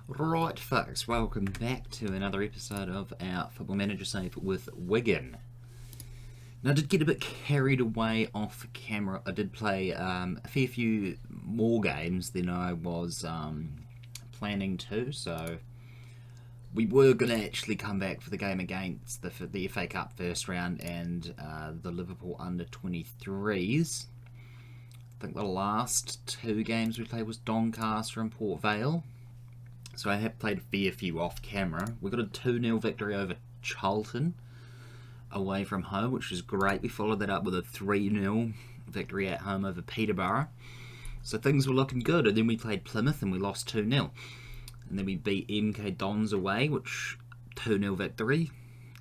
Right, folks, welcome back to another episode of our Football Manager Save with Wigan. Now, I did get a bit carried away off camera. I did play a fair few more games than I was planning to, so we were going to actually come back for the game against the FA Cup first round and the Liverpool under-23s. I think the last two games we played was Doncaster and Port Vale. So I have played a fair few off camera. We got a 2-0 victory over Charlton away from home, which was great. We followed that up with a 3-0 victory at home over Peterborough. So things were looking good. And then we played Plymouth and we lost 2-0. And then we beat MK Dons away, which 2-0 victory.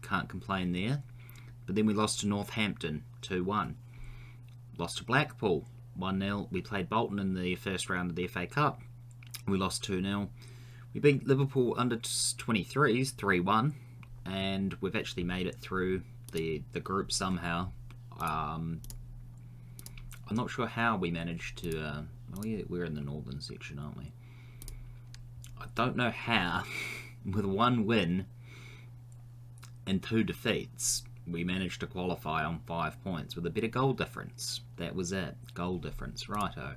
Can't complain there. But then we lost to Northampton 2-1. Lost to Blackpool 1-0. We played Bolton in the first round of the FA Cup. We lost 2-0. We beat Liverpool under-23s 3-1, and we've actually made it through the group somehow. I'm not sure how we managed to... oh yeah, we're in the northern section, aren't we? I don't know how, with one win and 2 defeats, we managed to qualify on 5 points with a bit of goal difference. That was it. Goal difference. Righto.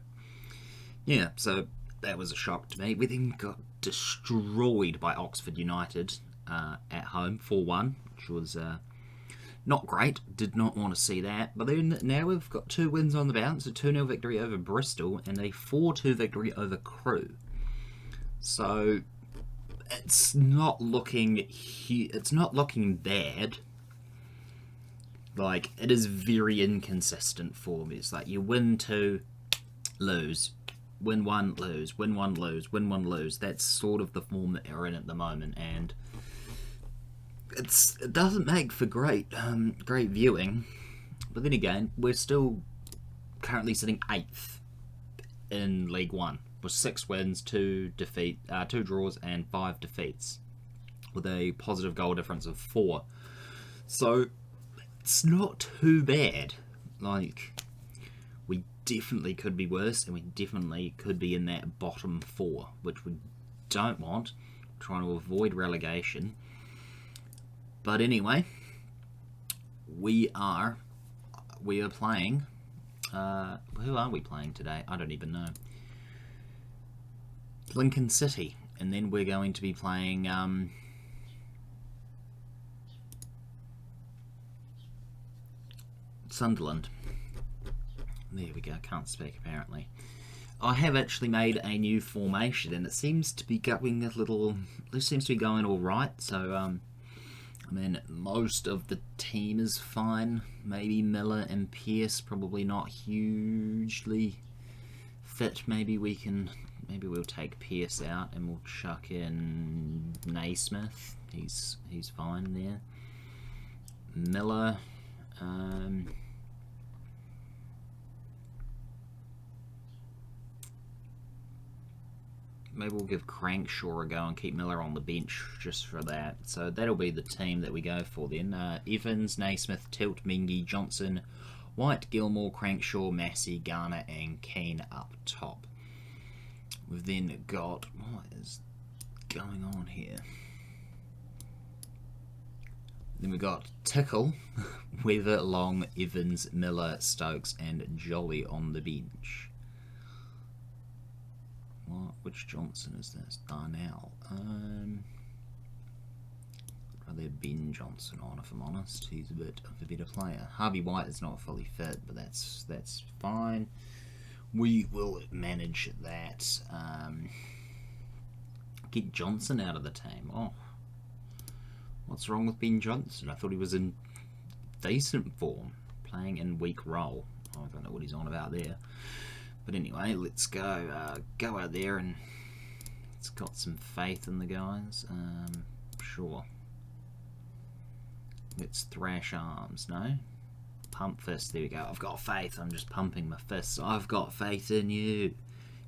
Yeah, so that was a shock to me. We then got destroyed by Oxford United at home, 4-1, which was not great. Did not want to see that. But then now we've got 2 wins on the bounce, a 2-0 victory over Bristol and a 4-2 victory over Crewe. So it's not looking bad. Like, it is very inconsistent form. It's like you win 2, lose. Win 1, lose, win 1, lose, win 1, lose. That's sort of the form that we're in at the moment, and it doesn't make for great viewing. But then again, we're still currently sitting 8th in League One with 6 wins, 2 draws, and 5 defeats, with a positive goal difference of 4. So it's not too bad. Like, we definitely could be worse, and we definitely could be in that bottom 4, which we don't want. We're trying to avoid relegation. But anyway, we are playing. Who are we playing today? I don't even know. Lincoln City, and then we're going to be playing Sunderland. There we go, can't speak apparently. I have actually made a new formation and it seems to be going alright, so I mean, most of the team is fine. Maybe Miller and Pearce probably not hugely fit. Maybe we'll take Pearce out and we'll chuck in Naismith. He's fine there. Miller, maybe we'll give Crankshaw a go and keep Miller on the bench just for that. So that'll be the team that we go for then. Evans, Naismith, Tilt, Mengi, Johnson, White, Gilmore, Crankshaw, Massey, Garner and Keane up top. We've then got... what is going on here? Then we've got Tickle, Weather, Long, Evans, Miller, Stokes and Jolly on the bench. What? Which Johnson is this? Darnell. I'd rather have Ben Johnson on, if I'm honest. He's a bit of a better player. Harvey White is not fully fit, but that's fine. We will manage that. Get Johnson out of the team. Oh, what's wrong with Ben Johnson? I thought he was in decent form, playing in weak role. I don't know what he's on about there. But anyway, let's go out there and it's got some faith in the guys. Sure. Let's thrash arms, no? Pump fist, there we go. I've got faith, I'm just pumping my fists. I've got faith in you.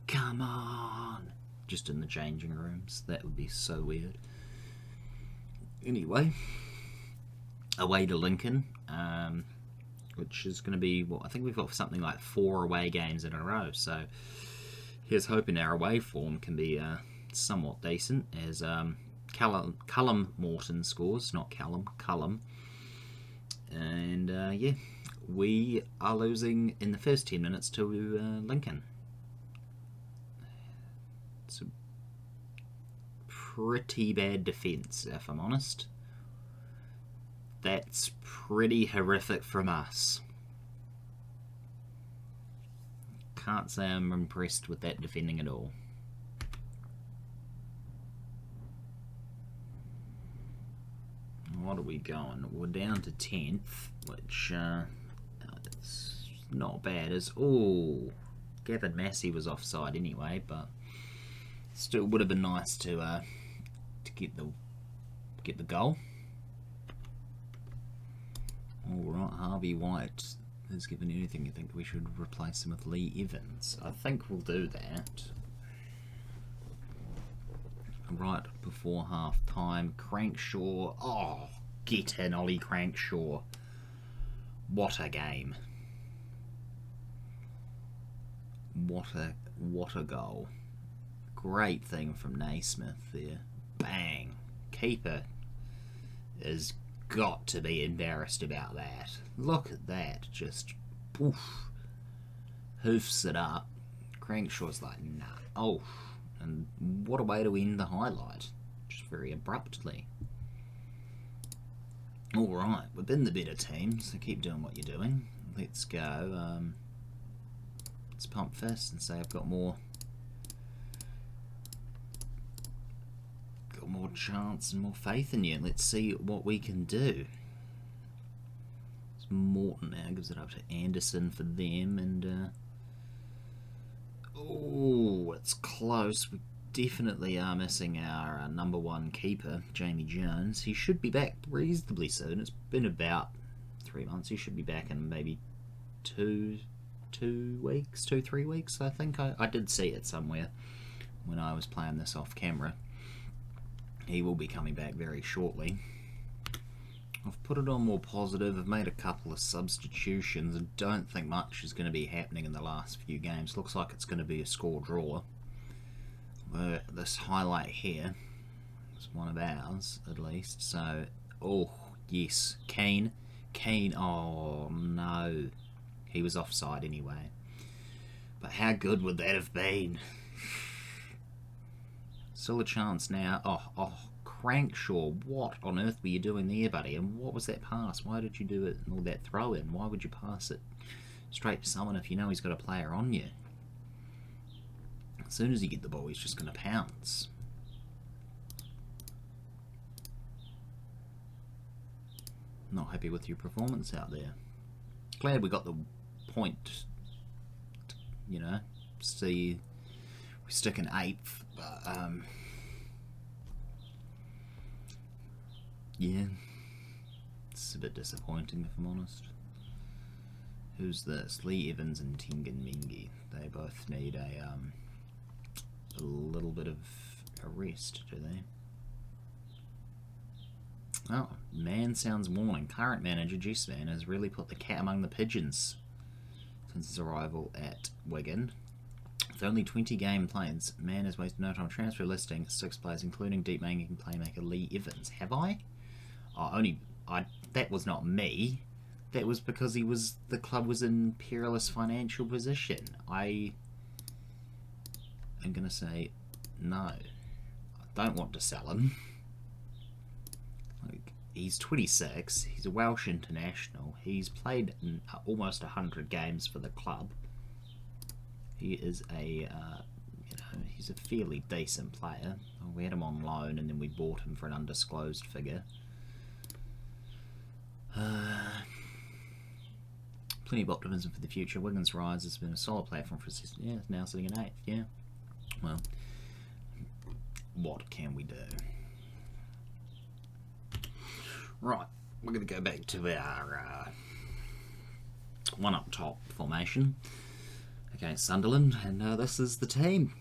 Come on. Just in the changing rooms. That would be so weird. Anyway, away to Lincoln. Which is going to be, well, I think we've got something like 4 away games in a row, so here's hoping our away form can be somewhat decent, as Cullum Morton scores, not Callum, Cullum. And yeah, we are losing in the first 10 minutes to Lincoln. It's a pretty bad defence, if I'm honest. That's pretty horrific from us. Can't say I'm impressed with that defending at all. What are we going? We're down to 10th, which it's not bad. Gavin Massey was offside anyway, but still would have been nice to get the goal. All right, Harvey White has given anything. You think we should replace him with Lee Evans? I think we'll do that. Right before half time, Crankshaw. Oh, get in, Ollie Crankshaw. What a game. What a goal. Great thing from Naismith there. Bang. Keeper has got to be embarrassed about that. Look at that. Just poof. Hoofs it up. Crankshaw's like, nah. Oh. And what a way to end the highlight. Just very abruptly. Alright, we've been the better team, so keep doing what you're doing. Let's go. Let's pump fist and say I've got more chance and more faith in you. Let's see what we can do. It's Morton now, gives it up to Anderson for them, and oh, it's close. We definitely are missing our number one keeper, Jamie Jones. He should be back reasonably soon. It's been about 3 months. He should be back in maybe 3 weeks, I think. I did see it somewhere when I was playing this off camera. He will be coming back very shortly. I've put it on more positive. I've made a couple of substitutions and don't think much is going to be happening in the last few games. Looks like it's going to be a score draw. This highlight here is one of ours, at least. So, oh, yes. Kane. Oh, no. He was offside anyway. But how good would that have been? Still a chance now. Oh, Crankshaw, what on earth were you doing there, buddy? And what was that pass? Why did you do it and all that throw in? Why would you pass it straight to someone if you know he's got a player on you? As soon as you get the ball, he's just going to pounce. Not happy with your performance out there. Glad we got the point, you know, see we stick in 8th, but yeah, it's a bit disappointing if I'm honest. Who's this? Lee Evans and Tengen Mengi. They both need a little bit of a rest, do they? Oh, man sounds warning. Current manager Jess Man has really put the cat among the pigeons since his arrival at Wigan. With only 20 game plans, Man has wasted no time transfer listing 6 players, including deep making playmaker Lee Evans. Have I? Oh, that was not me. That was because the club was in perilous financial position. I am going to say no. I don't want to sell him. He's 26, he's a Welsh international, he's played in almost 100 games for the club. He is he's a fairly decent player. We had him on loan and then we bought him for an undisclosed figure. Plenty of optimism for the future. Wigan's rise has been a solid platform for now sitting in 8th, yeah. Well, what can we do? Right, we're going to go back to our one up top formation against Sunderland, and this is the team.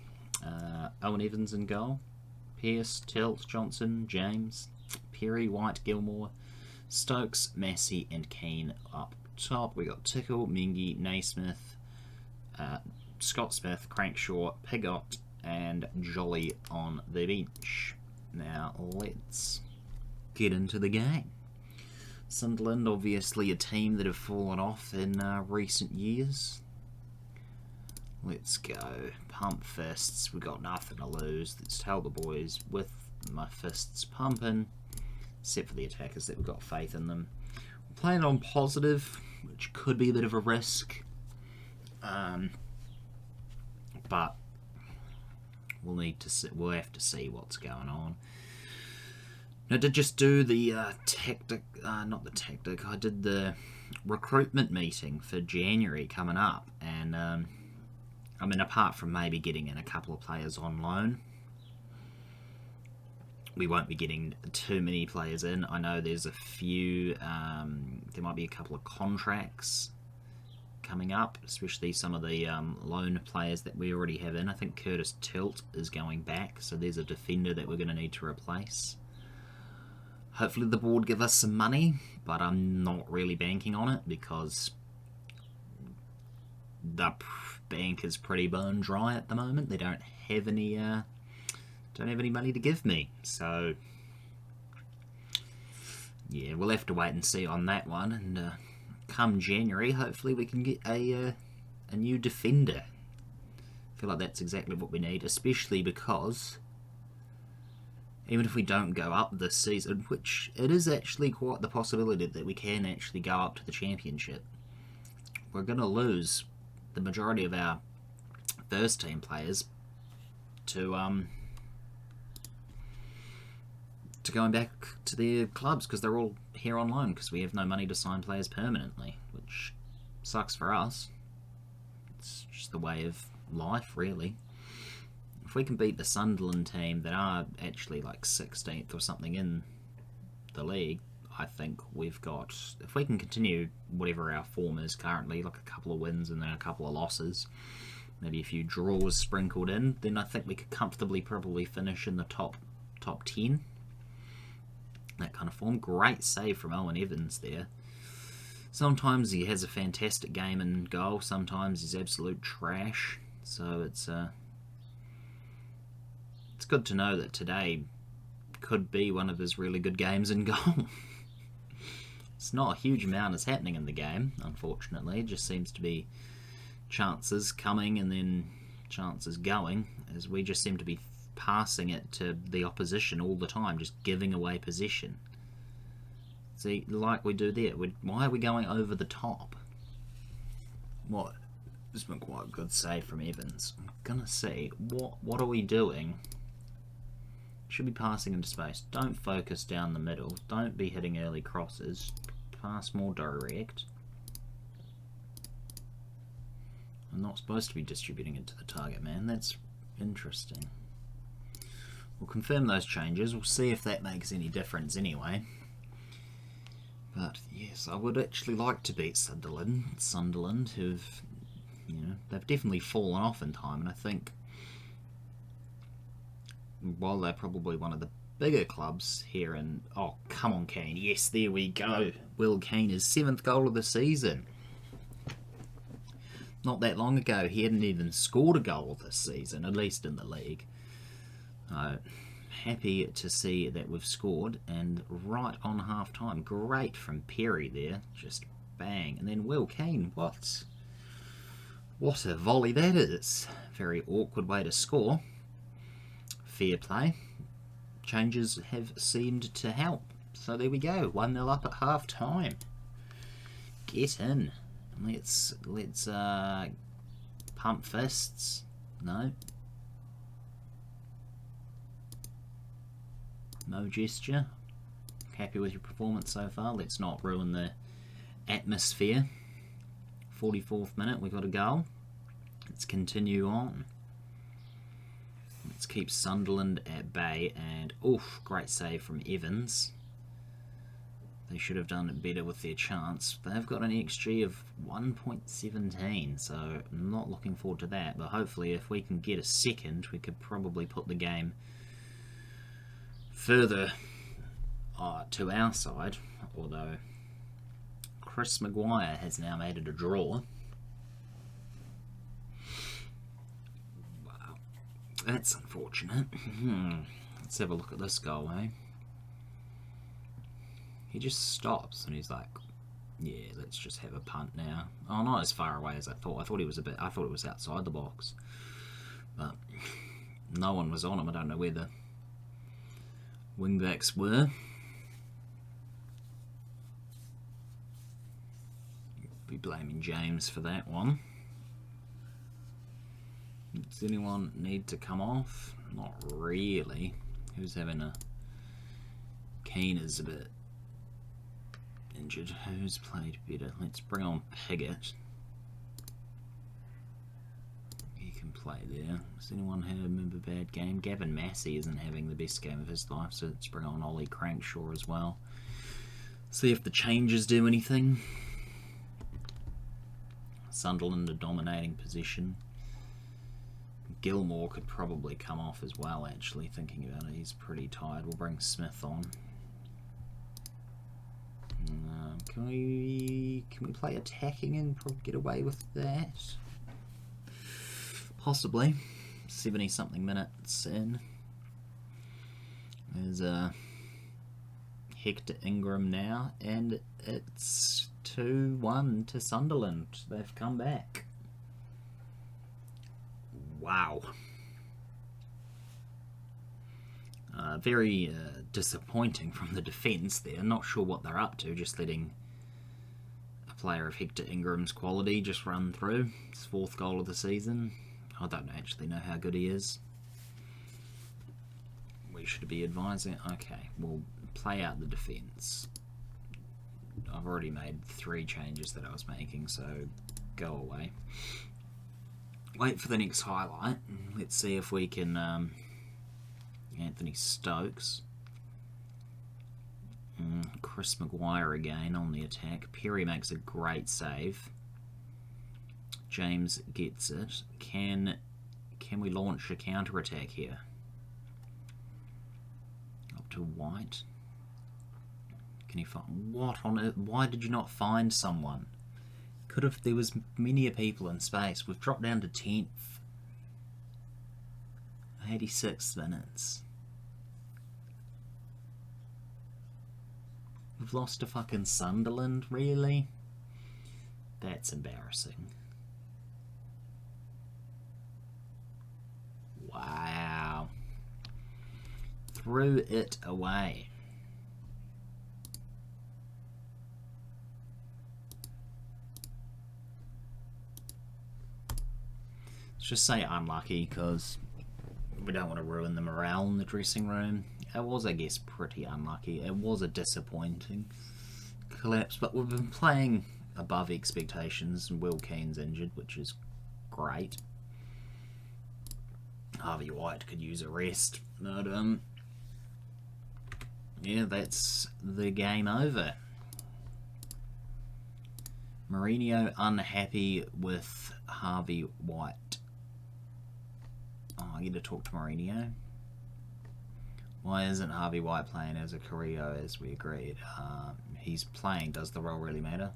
Owen Evans in goal, Pearce, Tilt, Johnson, James, Perry, White, Gilmore, Stokes, Massey and Keane up top. We got Tickle, Mengi, Naismith, Scott Smith, Crankshaw, Pigott, and Jolly on the bench. Now let's get into the game. Sunderland, obviously a team that have fallen off in recent years. Let's go. Pump fists. We've got nothing to lose. Let's tell the boys with my fists pumping, except for the attackers that we've got faith in them. We're playing on positive, which could be a bit of a risk. But we'll have to see what's going on. I did just do the I did the recruitment meeting for January coming up, and I mean, apart from maybe getting in a couple of players on loan, we won't be getting too many players in. I know there's a few, there might be a couple of contracts coming up, especially some of the loan players that we already have in. I think Curtis Tilt is going back, so there's a defender that we're going to need to replace. Hopefully the board give us some money, but I'm not really banking on it because the bank is pretty bone dry at the moment. They don't have any money to give me, so yeah, we'll have to wait and see on that one. And come January, hopefully we can get a new defender. I feel like that's exactly what we need, especially because even if we don't go up this season, which it is actually quite the possibility that we can actually go up to the championship, we're going to lose the majority of our first team players to going back to their clubs because they're all here on loan because we have no money to sign players permanently, which sucks for us. It's just the way of life, really. If we can beat the Sunderland team that are actually like 16th or something in the league, I think we've got, if we can continue whatever our form is currently, like a couple of wins and then a couple of losses, maybe a few draws sprinkled in, then I think we could comfortably probably finish in the top 10. That kind of form. Great save from Owen Evans there. Sometimes he has a fantastic game in goal, sometimes he's absolute trash, so it's good to know that today could be one of his really good games in goal. It's not a huge amount is happening in the game, unfortunately. It just seems to be chances coming and then chances going, as we just seem to be passing it to the opposition all the time, just giving away possession. See, like we do there. Why are we going over the top? What? This has been quite a good save from Evans. I'm gonna see, what are we doing? Should be passing into space. Don't focus down the middle. Don't be hitting early crosses. Pass more direct. I'm not supposed to be distributing it to the target man. That's interesting. We'll confirm those changes. We'll see if that makes any difference anyway. But yes, I would actually like to beat Sunderland, who've, they've definitely fallen off in time, and I think while they're probably one of the bigger clubs here in... Oh, come on, Kane. Yes, there we go. Will Kane, his 7th goal of the season. Not that long ago, he hadn't even scored a goal this season, at least in the league. Happy to see that we've scored, and right on half-time. Great from Perry there. Just bang. And then Will Kane, what a volley that is. Very awkward way to score. Fair play. Changes have seemed to help. So there we go. 1-0 up at half time. Get in. Let's pump fists. No. No gesture. Happy with your performance so far. Let's not ruin the atmosphere. 44th minute, we got a goal. Let's continue on. Let's keep Sunderland at bay, and oof, great save from Evans. They should have done it better with their chance. They've got an XG of 1.17, so I'm not looking forward to that, but hopefully if we can get a second, we could probably put the game further to our side, although Chris Maguire has now made it a draw. That's unfortunate. Let's have a look at this goal, eh? He just stops and he's like, yeah, let's just have a punt now. Oh, not as far away as I thought. I thought it was outside the box. But no one was on him. I don't know where the wingbacks were. Be blaming James for that one. Does anyone need to come off? Not really. Who's having a... Keane is a bit injured. Who's played better? Let's bring on Piggott. He can play there. Does anyone have a bad game? Gavin Massey isn't having the best game of his life, so let's bring on Ollie Crankshaw as well. See if the changes do anything. Sunderland a dominating position. Gilmore could probably come off as well, actually, thinking about it. He's pretty tired. We'll bring Smith on. Can we play attacking and probably get away with that? Possibly. 70-something minutes in. There's Hector Ingram now, and it's 2-1 to Sunderland. They've come back. Wow. Very disappointing from the defence there. Not sure what they're up to, just letting a player of Hector Ingram's quality just run through. His 4th goal of the season. I don't actually know how good he is. We should be advising. Okay, we'll play out the defence. I've already made 3 changes that I was making, so go away. Wait for the next highlight. Let's see if we can... Anthony Stokes. Chris Maguire again on the attack. Perry makes a great save. James gets it. Can we launch a counter-attack here? Up to White. Can you find... What on earth? Why did you not find someone? Could have... There was many people in space. We've dropped down to 10th. 86 minutes. We've lost to fucking Sunderland, really? That's embarrassing. Wow. Threw it away. Let's just say unlucky, because we don't want to ruin the morale in the dressing room. It was, I guess, pretty unlucky. It was a disappointing collapse, but we've been playing above expectations, and Will Keane's injured, which is great. Harvey White could use a rest, but yeah, that's the game over. Mourinho unhappy with Harvey White. Oh, I get to talk to Mourinho. Why isn't Harvey White playing as a Carrillo as we agreed? He's playing. Does the role really matter?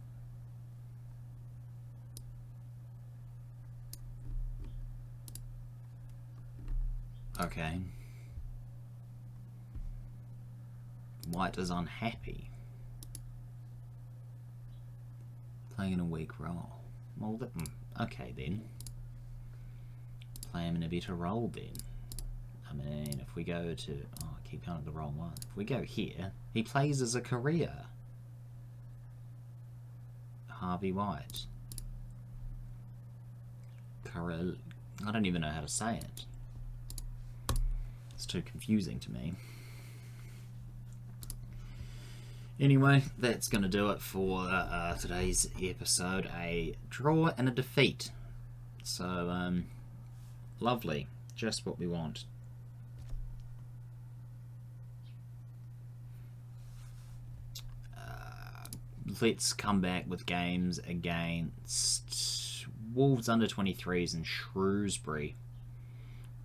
Okay. White is unhappy. Playing in a weak role. Well, okay then. Play him in a better role then. I mean, if we go to... Oh, I keep going to the wrong one. If we go here, he plays as a career. Harvey White. I don't even know how to say it. It's too confusing to me. Anyway, that's going to do it for today's episode. A draw and a defeat. So, lovely. Just what we want. Let's come back with games against Wolves under 23s and Shrewsbury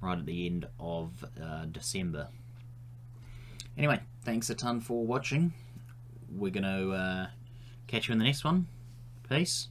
right at the end of December. Anyway, thanks a ton for watching. We're going to catch you in the next one. Peace.